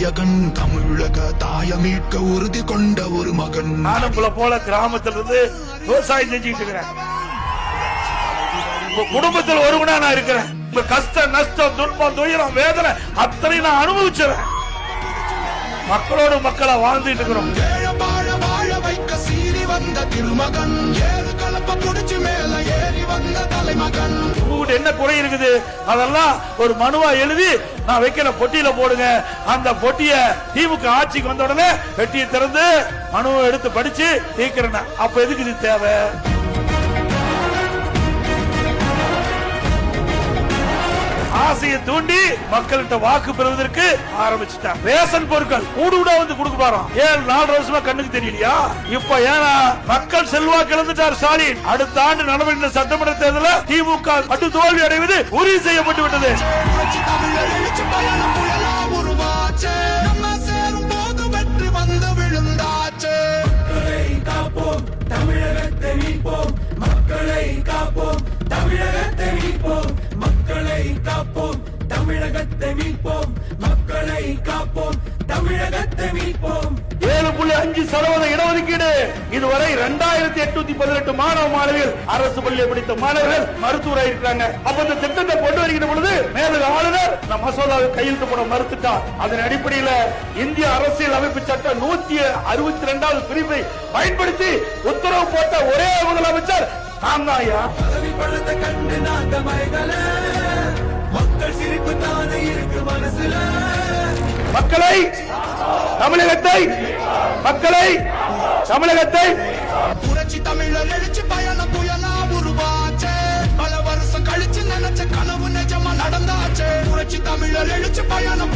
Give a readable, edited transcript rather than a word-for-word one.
நாயகன் தமிழக தாய மீட்க உறுதி கொண்ட ஒரு மகன். ஆனப்புல போல கிராமத்துல இருந்து விவசாயம் செஞ்சுட்டு இருக்கிறேன். குடும்பத்தில் ஒருவனா நான் இருக்கிறேன். கஷ்ட நஷ்டம் துன்பம் துயரம் வேதனை அத்தனை நான் அனுபவிச்சேன். மக்களோடு மக்களா வாழ்ந்துட்டு இருக்கிறோம். வாழ வைக்க சீறி வந்த திருமகன், ஏறு கலப்ப புடிச்சு மேல ஏறி வந்த தலைமகன். உங்ககிட்ட என்ன குறை இருக்குது அதெல்லாம் ஒரு மனுவா எழுதி நான் வைக்கிற பொட்டியில போடுங்க. அந்த பொட்டிய திமுக ஆட்சிக்கு வந்த உடனே பெட்டியை திறந்து மனுவை எடுத்து படிச்சு தீர்க்கிறேன். அப்ப எதுக்கு இது தேவை? ஆசையை தூண்டி மக்கள்கிட்ட வாக்கு பெறுவதற்கு ஆரம்பிச்சுட்டான். ரேஷன் பொருட்கள் கூடுதா வந்து கொடுக்க போறோம். 4 வருஷமா கண்ணுக்கு தெரியலையா? இப்ப ஏன்னா மக்கள் செல்வாக்கு இழந்துட்டார் ஸ்டாலின். அடுத்த ஆண்டு நடைபெற்ற சட்டமன்ற தேர்தலில் திமுக பட்டு தோல்வி அடைவது உறுதி செய்யப்பட்டு விட்டது. தமிழகத்தை மீட்போம், மக்களை காப்போம், தமிழகத்தை மீட்போம், மக்களை காப்போம், தமிழகத்தை மீட்போம், மக்களை காப்போம், தமிழகத்தை மீட்போம். 7.5% இடஒதுக்கீடு. இதுவரை 2818 மாணவ மாணவிகள் அரசு பள்ளியை படித்த மாணவர்கள் மருத்துவராக இருக்கிறாங்க. அப்ப இந்த திட்டத்தை கொண்டு வருகிற பொழுது மேலும் ஆளுநர் மசோதாவை கையெழுத்து போட மறுத்துட்டார். அதன் அடிப்படையில் இந்திய அரசியல் அமைப்பு சட்டம் 162வது பிரிவை பயன்படுத்தி உத்தரவு போட்ட ஒரே முதலமைச்சர் நான் தான். கண்டு நாங்க மறைகள மக்கள் சிரிப்பு தானே இருக்கு மனசுல. மக்களை தமிழகத்தை மக்களை தமிழகத்தை புரட்சி தமிழர் எழுச்சி பயணம் புயலா உருவாச்சே. பல வருஷம் கழிச்சு நினைச்ச கனவு நிஜமா நடந்தாச்சே. புரட்சி தமிழர் எழுச்சி பயணம்